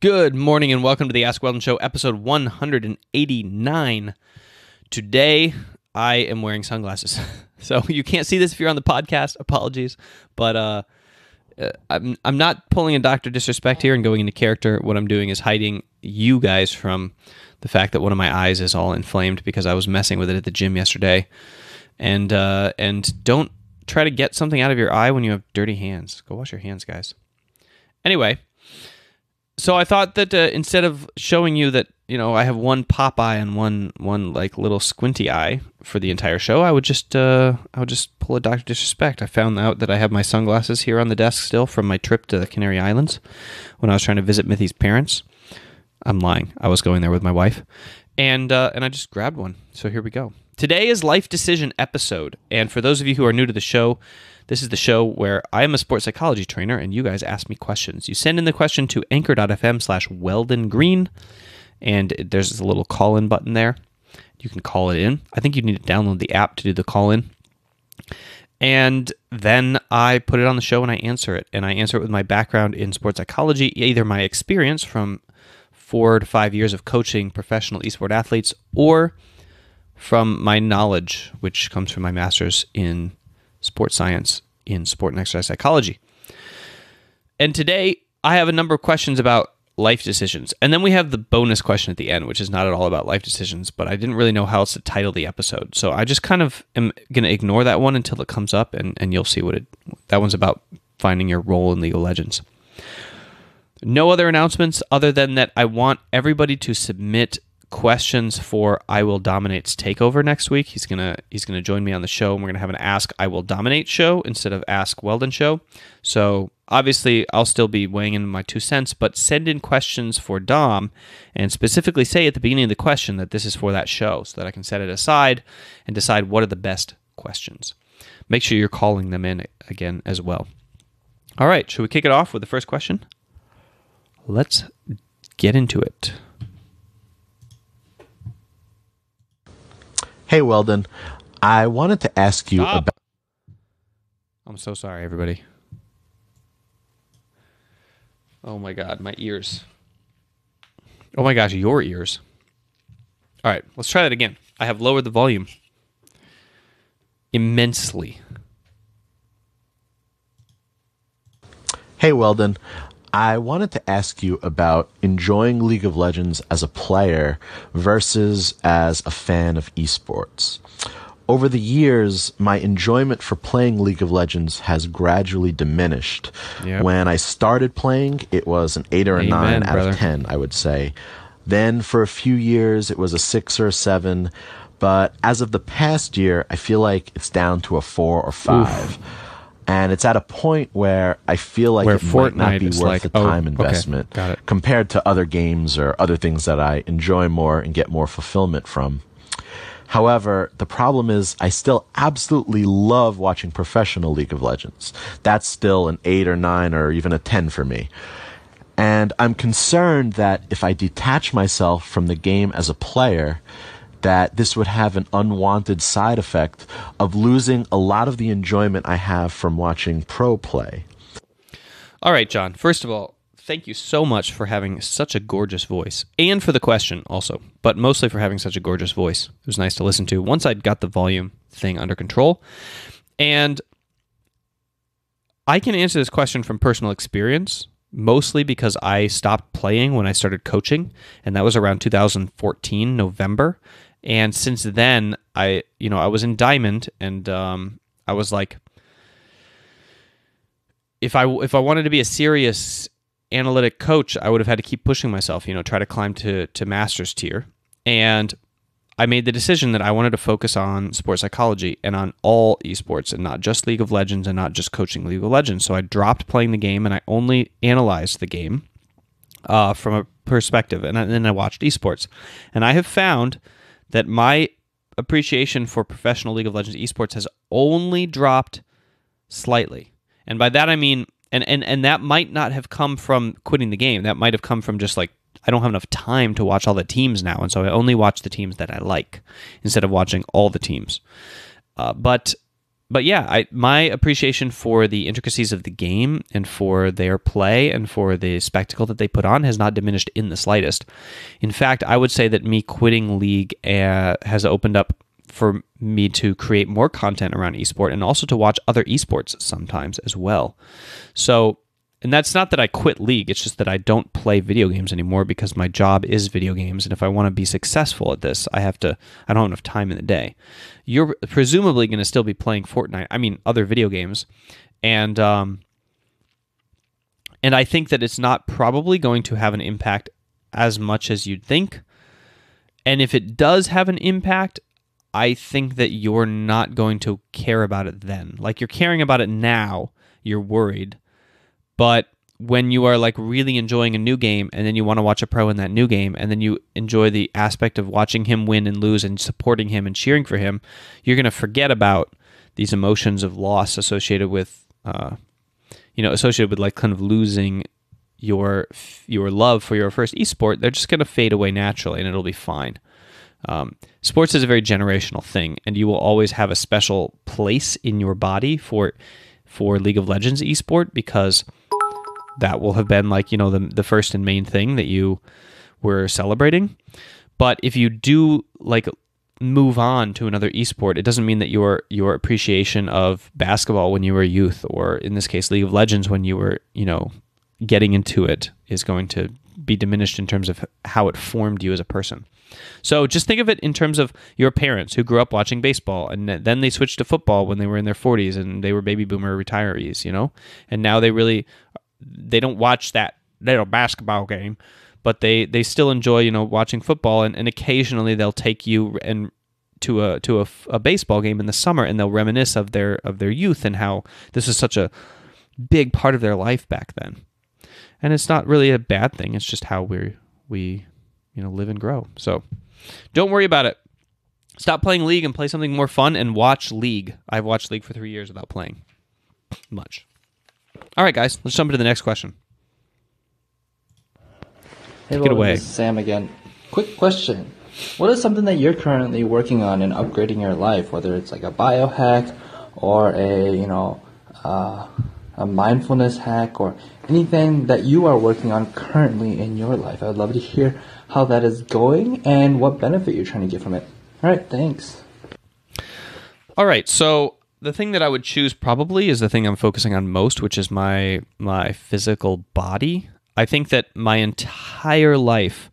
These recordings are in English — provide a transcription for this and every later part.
Good morning and welcome to the Ask Weldon Show, episode 189. Today, I am wearing sunglasses. So you can't see this if you're on the podcast. Apologies. But I'm not pulling a Dr. Disrespect here and going into character. What I'm doing is hiding you guys from the fact that one of my eyes is all inflamed because I was messing with it at the gym yesterday. And don't try to get something out of your eye when you have dirty hands. Go wash your hands, guys. Anyway, so I thought that instead of showing you that, I have one pop eye and one like little squinty eye for the entire show, I would just pull a Dr. Disrespect. I found out that I have my sunglasses here on the desk still from my trip to the Canary Islands when I was trying to visit Mithy's parents. I'm lying. I was going there with my wife, and I just grabbed one. So here we go. Today is Life Decision episode, and for those of you who are new to the show, this is the show where I am a sports psychology trainer and you guys ask me questions. You send in the question to anchor.fm/WeldonGreen, and there's a little call-in button there. You can call it in. I think you need to download the app to do the call-in. And then I put it on the show and I answer it. And I answer it with my background in sports psychology, either my experience from 4 to 5 years of coaching professional esport athletes, or from my knowledge, which comes from my master's in sports science in sport and exercise psychology. And today, I have a number of questions about life decisions. And then we have the bonus question at the end, which is not at all about life decisions, but I didn't really know how else to title the episode. So I just kind of am going to ignore that one until it comes up, and you'll see that one's about finding your role in League of Legends. No other announcements other than that I want everybody to submit questions for I Will Dominate's takeover next week. He's gonna join me on the show, and we're gonna have an Ask I Will Dominate show instead of Ask Weldon show. So obviously I'll still be weighing in my 2 cents, but send in questions for Dom and specifically say at the beginning of the question that this is for that show so that I can set it aside and decide what are the best questions. Make sure you're calling them in again as well. All right, should we kick it off with the first question? Let's get into it. Hey, Weldon, I wanted to ask you about... I'm so sorry, everybody. Oh my God, my ears. Oh my gosh, your ears. All right, let's try that again. I have lowered the volume immensely. Hey, Weldon, I wanted to ask you about enjoying League of Legends as a player versus as a fan of esports. Over the years, my enjoyment for playing League of Legends has gradually diminished. Yep. When I started playing, it was an 8 or a 9 out of 10, I would say. Then for a few years, it was a 6 or a 7. But as of the past year, I feel like it's down to a 4 or 5. Oof. And it's at a point where I feel like it might not be worth the time investment compared to other games or other things that I enjoy more and get more fulfillment from. However, the problem is I still absolutely love watching professional League of Legends. That's still an 8 or 9 or even a 10 for me. And I'm concerned that if I detach myself from the game as a player, that this would have an unwanted side effect of losing a lot of the enjoyment I have from watching pro play. All right, John. First of all, thank you so much for having such a gorgeous voice, and for the question also, but mostly for having such a gorgeous voice. It was nice to listen to once I'd got the volume thing under control. And I can answer this question from personal experience, mostly because I stopped playing when I started coaching, and that was around 2014, November. And since then, I was in Diamond, and I was like, if I wanted to be a serious analytic coach, I would have had to keep pushing myself, try to climb to master's tier. And I made the decision that I wanted to focus on sports psychology and on all esports and not just League of Legends and not just coaching League of Legends. So I dropped playing the game and I only analyzed the game from a perspective. And then I watched esports. And I have found that my appreciation for professional League of Legends esports has only dropped slightly. And by that I mean, and that might not have come from quitting the game. That might have come from just like, I don't have enough time to watch all the teams now, and so I only watch the teams that I like instead of watching all the teams. But but yeah, my appreciation for the intricacies of the game and for their play and for the spectacle that they put on has not diminished in the slightest. In fact, I would say that me quitting League has opened up for me to create more content around esport and also to watch other esports sometimes as well. So, and that's not that I quit League, it's just that I don't play video games anymore because my job is video games, and if I want to be successful at this, I don't have enough time in the day. You're presumably going to still be playing Fortnite, other video games, and I think that it's not probably going to have an impact as much as you'd think, and if it does have an impact, I think that you're not going to care about it then. Like, you're caring about it now, you're worried, but when you are like really enjoying a new game and then you want to watch a pro in that new game and then you enjoy the aspect of watching him win and lose and supporting him and cheering for him, you're going to forget about these emotions of loss associated with like kind of losing your love for your first esport. They're just going to fade away naturally and it'll be fine. Sports is a very generational thing, and you will always have a special place in your body for League of Legends esport because that will have been like, the first and main thing that you were celebrating. But if you do like move on to another esport, it doesn't mean that your appreciation of basketball when you were a youth, or in this case League of Legends when you were, getting into it, is going to be diminished in terms of how it formed you as a person. So just think of it in terms of your parents who grew up watching baseball, and then they switched to football when they were in their 40s and they were baby boomer retirees, and now they don't watch that little basketball game, but they still enjoy, watching football, and occasionally they'll take you to a baseball game in the summer, and they'll reminisce of their youth and how this is such a big part of their life back then. And it's not really a bad thing. It's just how we live and grow. So don't worry about it. Stop playing League and play something more fun and watch League. I've watched League for 3 years without playing much. All right, guys, let's jump into the next question. Hey, Take it away. This is Sam again. Quick question. What is something that you're currently working on in upgrading your life, whether it's like a biohack or a mindfulness hack or anything that you are working on currently in your life? I would love to hear how that is going and what benefit you're trying to get from it. All right, thanks. All right, so the thing that I would choose probably is the thing I'm focusing on most, which is my physical body. I think that my entire life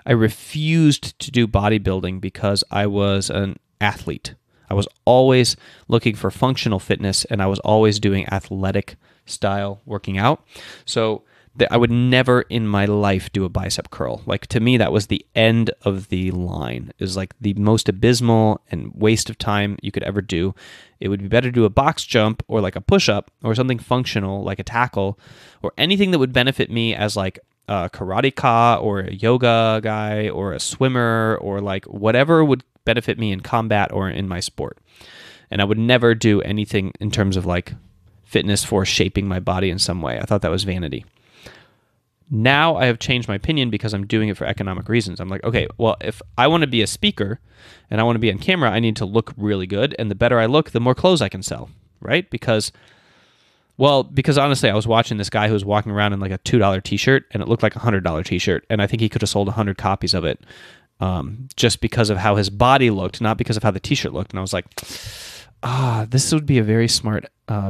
I refused to do bodybuilding because I was an athlete. I was always looking for functional fitness, and I was always doing athletic style working out. So I would never in my life do a bicep curl. Like, to me, that was the end of the line. It was like the most abysmal and waste of time you could ever do. It would be better to do a box jump or like a push-up or something functional like a tackle or anything that would benefit me as like a karateka or a yoga guy or a swimmer or like whatever would benefit me in combat or in my sport. And I would never do anything in terms of like fitness for shaping my body in some way. I thought that was vanity. Now I have changed my opinion because I'm doing it for economic reasons. I'm like, okay, well, if I want to be a speaker and I want to be on camera, I need to look really good. And the better I look, the more clothes I can sell, right? Because honestly, I was watching this guy who was walking around in like a $2 t-shirt, and it looked like a $100 t-shirt. And I think he could have sold 100 copies of it just because of how his body looked, not because of how the t-shirt looked. And I was like, this would be a very smart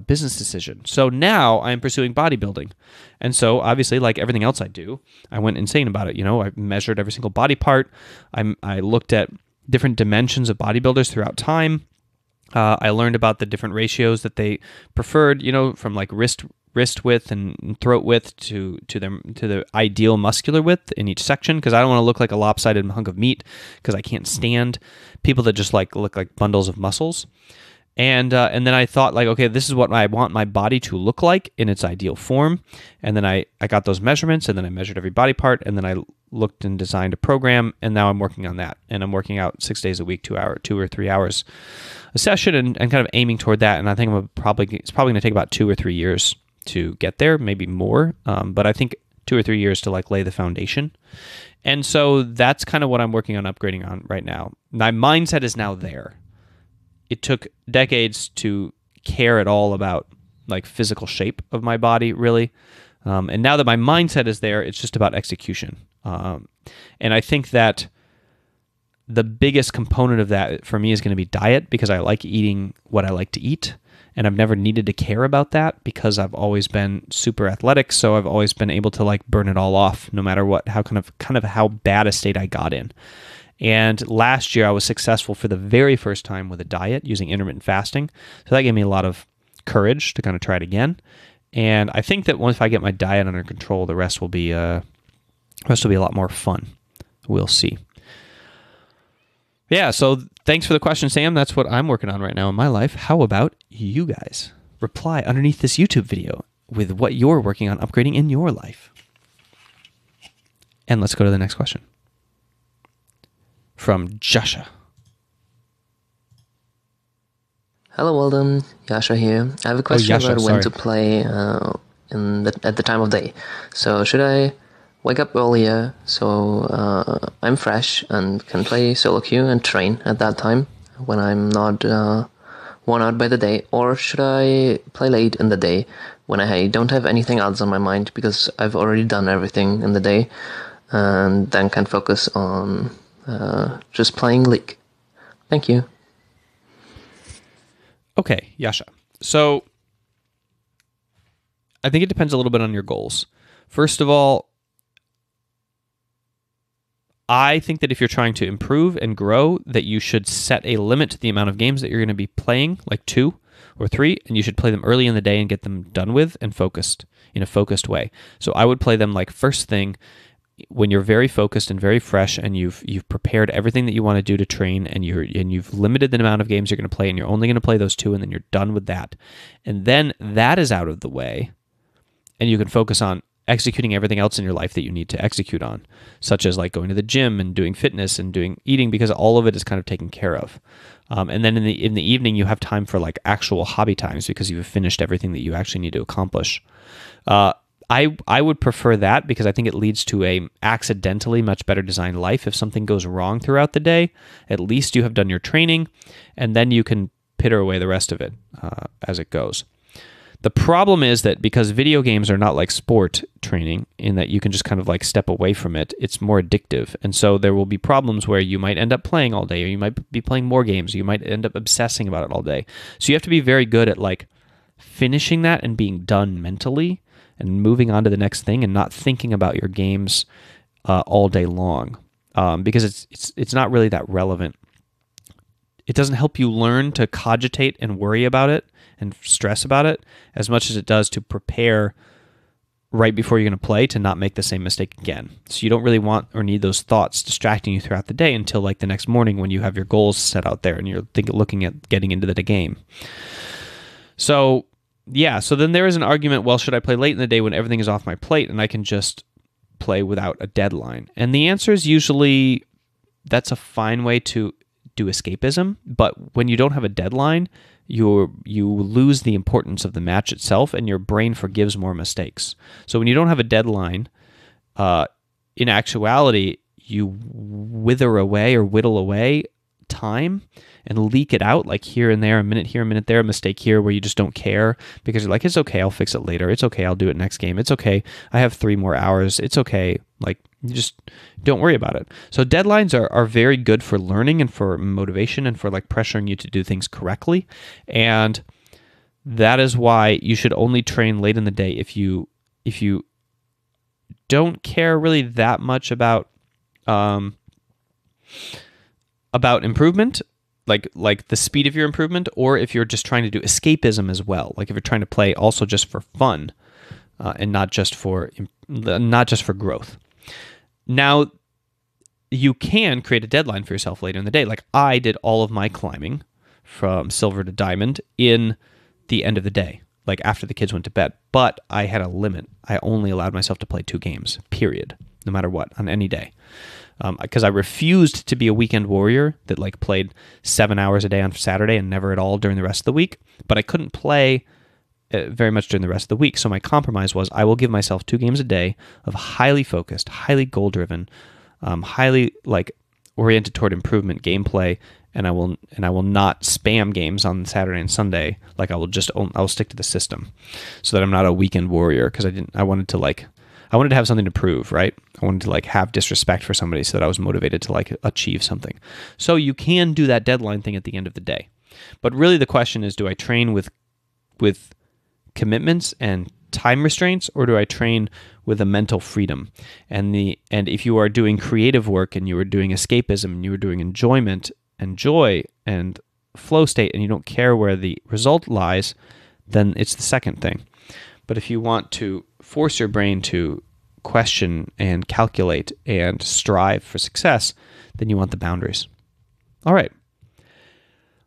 business decision. So now I'm pursuing bodybuilding. And so obviously, like everything else I do, I went insane about it. I measured every single body part. I looked at different dimensions of bodybuilders throughout time. I learned about the different ratios that they preferred, from like wrist width and throat width to the ideal muscular width in each section, because I don't want to look like a lopsided hunk of meat, because I can't stand people that just like look like bundles of muscles. And then I thought, like, okay, this is what I want my body to look like in its ideal form. And then I got those measurements, and then I measured every body part, and then I looked and designed a program, and now I'm working on that. And I'm working out 6 days a week, 2 or 3 hours a session, and kind of aiming toward that. And I think it's probably going to take about 2 or 3 years to get there, maybe more. But I think 2 or 3 years to like lay the foundation. And so that's kind of what I'm working on upgrading on right now. My mindset is now there. It took decades to care at all about like physical shape of my body, really. And now that my mindset is there, it's just about execution. And I think that the biggest component of that for me is going to be diet, because I like eating what I like to eat. And I've never needed to care about that because I've always been super athletic. So I've always been able to like burn it all off no matter what, how how bad a state I got in. And last year I was successful for the very first time with a diet using intermittent fasting. So that gave me a lot of courage to kind of try it again. And I think that once I get my diet under control, the rest will be a lot more fun. We'll see. Yeah, so thanks for the question, Sam. That's what I'm working on right now in my life. How about you guys? Reply underneath this YouTube video with what you're working on upgrading in your life. And let's go to the next question. From Joshua. Hello, Weldon. Yasha here. I have a question about when to play at the time of day. So should I wake up earlier so I'm fresh and can play solo queue and train at that time when I'm not worn out by the day? Or should I play late in the day when I don't have anything else on my mind because I've already done everything in the day and then can focus on just playing League? Thank you. Okay, Yasha. So I think it depends a little bit on your goals. First of all, I think that if you're trying to improve and grow, that you should set a limit to the amount of games that you're going to be playing, like 2 or 3, and you should play them early in the day and get them done with and focused in a focused way. So I would play them like first thing when you're very focused and very fresh, and you've prepared everything that you want to do to train, and you've limited the amount of games you're going to play, and you're only going to play those 2, and then you're done with that. And then that is out of the way, and you can focus on executing everything else in your life that you need to execute on, such as like going to the gym and doing fitness and doing eating, because all of it is kind of taken care of. And then in the evening, you have time for like actual hobby times because you've finished everything that you actually need to accomplish. I would prefer that because I think it leads to a accidentally much better designed life. If something goes wrong throughout the day, at least you have done your training, and then you can pitter away the rest of it as it goes. The problem is that because video games are not like sport training in that you can just kind of like step away from it, it's more addictive. And so there will be problems where you might end up playing all day, or you might be playing more games, or you might end up obsessing about it all day. So you have to be very good at like finishing that and being done mentally and moving on to the next thing and not thinking about your games all day long because it's not really that relevant. It doesn't help you learn to cogitate and worry about it and stress about it as much as it does to prepare right before you're going to play to not make the same mistake again. So you don't really want or need those thoughts distracting you throughout the day until like the next morning when you have your goals set out there and you're looking at getting into the game. So yeah, so then there is an argument, well, should I play late in the day when everything is off my plate and I can just play without a deadline? And the answer is usually that's a fine way to do escapism, but when you don't have a deadline, you lose the importance of the match itself and your brain forgives more mistakes. So when you don't have a deadline, in actuality, you wither away or whittle away time and leak it out like here and there, a minute here, a minute there, a mistake here where you just don't care because you're like, it's okay, I'll fix it later. It's okay, I'll do it next game. It's okay, I have 3 more hours. It's okay. Like, you just don't worry about it. So deadlines are very good for learning and for motivation and for like pressuring you to do things correctly. And that is why you should only train late in the day if you don't care really that much about improvement, like the speed of your improvement, or if you're just trying to do escapism as well, like if you're trying to play also just for fun and not just for growth. Now, you can create a deadline for yourself later in the day. Like I did all of my climbing from silver to diamond in the end of the day, like after the kids went to bed. But I had a limit. I only allowed myself to play 2 games, period, no matter what, on any day. Because I refused to be a weekend warrior that like played 7 hours a day on Saturday and never at all during the rest of the week. But I couldn't play very much during the rest of the week. So my compromise was I will give myself 2 games a day of highly focused, highly goal-driven, highly like oriented toward improvement gameplay and I will not spam games on Saturday and Sunday. Like I'll stick to the system, so that I'm not a weekend warrior, because I wanted to have something to prove, right? I wanted to like have disrespect for somebody so that I was motivated to like achieve something. So you can do that deadline thing at the end of the day. But really the question is, do I train with commitments and time restraints, or do I train with a mental freedom? And if you are doing creative work and you are doing escapism and you are doing enjoyment and joy and flow state, and you don't care where the result lies, then it's the second thing. But if you want to force your brain to question and calculate and strive for success, then you want the boundaries. All right.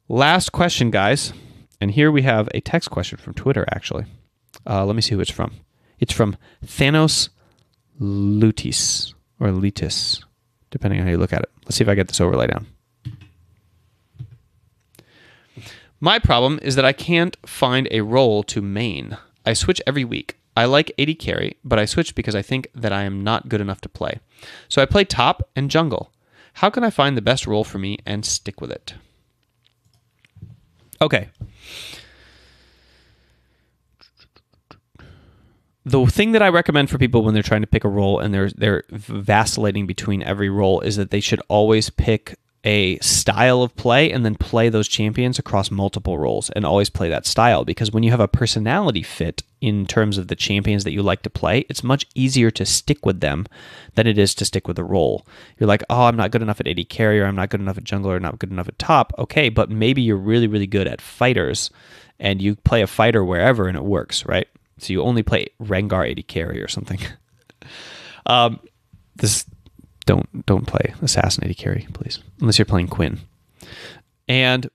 Last question, guys. And here we have a text question from Twitter, actually. Let me see who it's from. It's from Thanos Lutis, or Litis, depending on how you look at it. Let's see if I get this overlay down. My problem is that I can't find a role to main. I switch every week. I like AD carry, but I switch because I think that I am not good enough to play. So I play top and jungle. How can I find the best role for me and stick with it? Okay. The thing that I recommend for people when they're trying to pick a role and they're vacillating between every role is that they should always pick a style of play and then play those champions across multiple roles and always play that style, because when you have a personality fit in terms of the champions that you like to play, it's much easier to stick with them than it is to stick with a role. You're like, oh, I'm not good enough at AD carry, or I'm not good enough at jungler, or not good enough at top. Okay, but maybe you're really, really good at fighters and you play a fighter wherever and it works, right? So you only play Rengar AD carry or something. Don't play Assassin AD carry, please, unless you're playing Quinn. And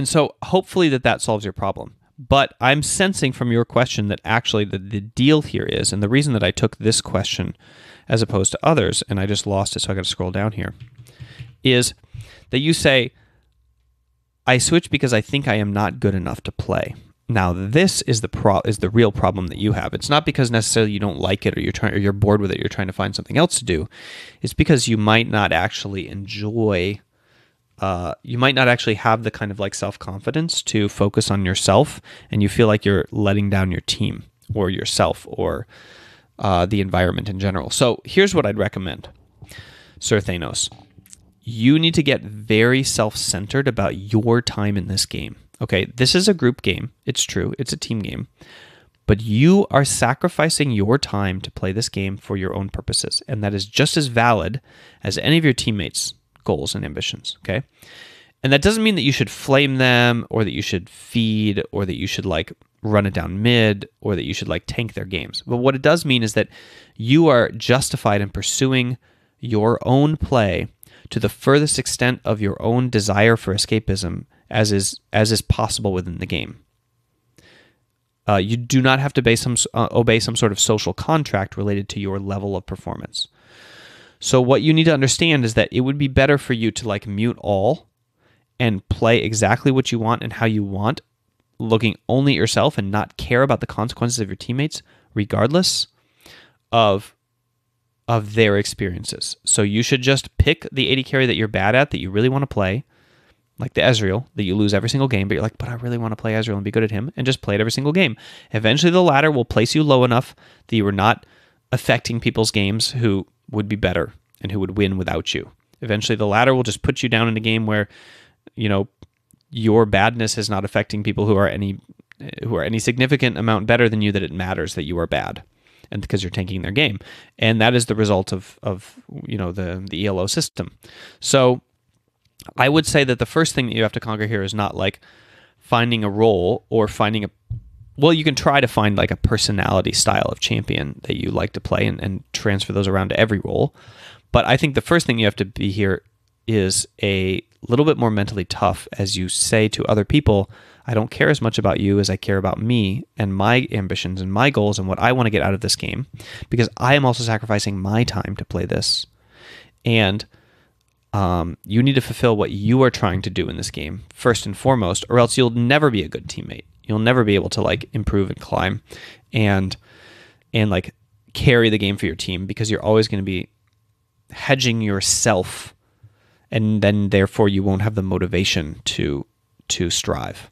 so hopefully that solves your problem. But I'm sensing from your question that actually the deal here is, and the reason that I took this question as opposed to others, and I just lost it, so I got to scroll down here, is that you say, I switch because I think I am not good enough to play. Now, this is the real problem that you have. It's not because necessarily you don't like it, or you're bored with it, you're trying to find something else to do. It's because you might not actually enjoy, you might not actually have the kind of like self-confidence to focus on yourself, and you feel like you're letting down your team or yourself or the environment in general. So here's what I'd recommend, Sir Thanos. You need to get very self-centered about your time in this game. Okay, this is a group game. It's true. It's a team game. But you are sacrificing your time to play this game for your own purposes. And that is just as valid as any of your teammates' goals and ambitions. Okay? And that doesn't mean that you should flame them, or that you should feed, or that you should like run it down mid, or that you should like tank their games. But what it does mean is that you are justified in pursuing your own play to the furthest extent of your own desire for escapism as is possible within the game. You do not have to obey some sort of social contract related to your level of performance. So what you need to understand is that it would be better for you to like mute all and play exactly what you want and how you want, looking only at yourself and not care about the consequences of your teammates, regardless of their experiences. So you should just pick the AD carry that you're bad at, that you really want to play, like the Ezreal, that you lose every single game, but you're like, but I really want to play Ezreal and be good at him, and just play it every single game. Eventually the ladder will place you low enough that you are not affecting people's games who would be better and who would win without you. Eventually the ladder will just put you down in a game where, you know, your badness is not affecting people who are any significant amount better than you, that it matters that you are bad, and because you're tanking their game. And that is the result of you know, the ELO system. So I would say that the first thing that you have to conquer here is not like finding a role or finding well, you can try to find like a personality style of champion that you like to play and transfer those around to every role. But I think the first thing you have to be here is a little bit more mentally tough, as you say to other people, I don't care as much about you as I care about me and my ambitions and my goals and what I want to get out of this game, because I am also sacrificing my time to play this. And you need to fulfill what you are trying to do in this game first and foremost, or else you'll never be a good teammate. You'll never be able to like improve and climb and like carry the game for your team, because you're always going to be hedging yourself and then therefore you won't have the motivation to strive.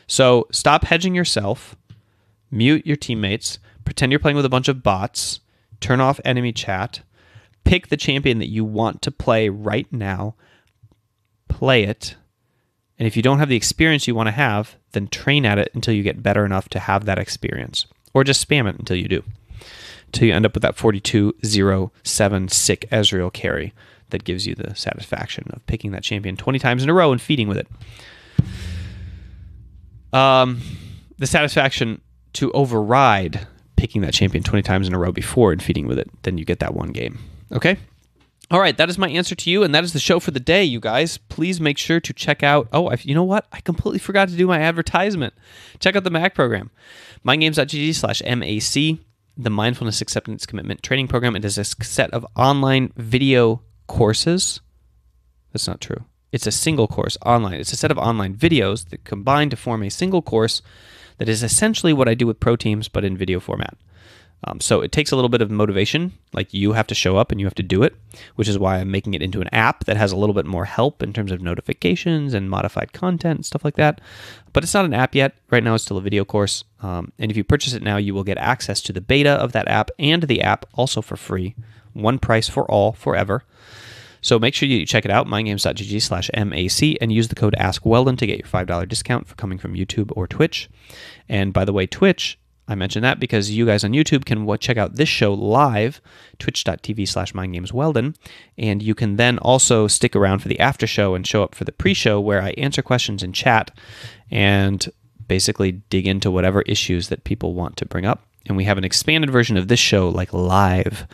So stop hedging yourself, mute your teammates, pretend you're playing with a bunch of bots, turn off enemy chat, pick the champion that you want to play right now, play it, and if you don't have the experience you want to have, then train at it until you get better enough to have that experience. Or just spam it until you do. Until you end up with that 42-0-7 sick Ezreal carry that gives you the satisfaction of picking that champion 20 times in a row and feeding with it. The satisfaction to override picking that champion 20 times in a row before and feeding with it, then you get that one game. Okay? All right, that is my answer to you, and that is the show for the day, you guys. Please make sure to check out... you know what? I completely forgot to do my advertisement. Check out the MAC program. mindgames.gg/MAC, the Mindfulness Acceptance Commitment Training Program. It is a set of online video courses. That's not true. It's a single course online. It's a set of online videos that combine to form a single course that is essentially what I do with pro teams, but in video format. So it takes a little bit of motivation, like you have to show up and you have to do it, which is why I'm making it into an app that has a little bit more help in terms of notifications and modified content and stuff like that. But it's not an app yet. Right now it's still a video course. And if you purchase it now, you will get access to the beta of that app and the app also for free. One price for all, forever. So make sure you check it out, mindgames.gg/MAC, and use the code AskWeldon to get your $5 discount for coming from YouTube or Twitch. And by the way, Twitch, I mentioned that because you guys on YouTube can check out this show live, twitch.tv/mindgamesweldon, and you can then also stick around for the after show and show up for the pre-show where I answer questions in chat and basically dig into whatever issues that people want to bring up. And we have an expanded version of this show, like live,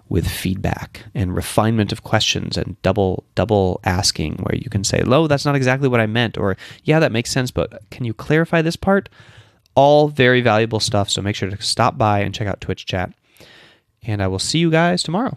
with feedback and refinement of questions and double asking, where you can say, "Lo, that's not exactly what I meant," or "Yeah, that makes sense, but can you clarify this part?" All very valuable stuff, so make sure to stop by and check out Twitch chat. And I will see you guys tomorrow.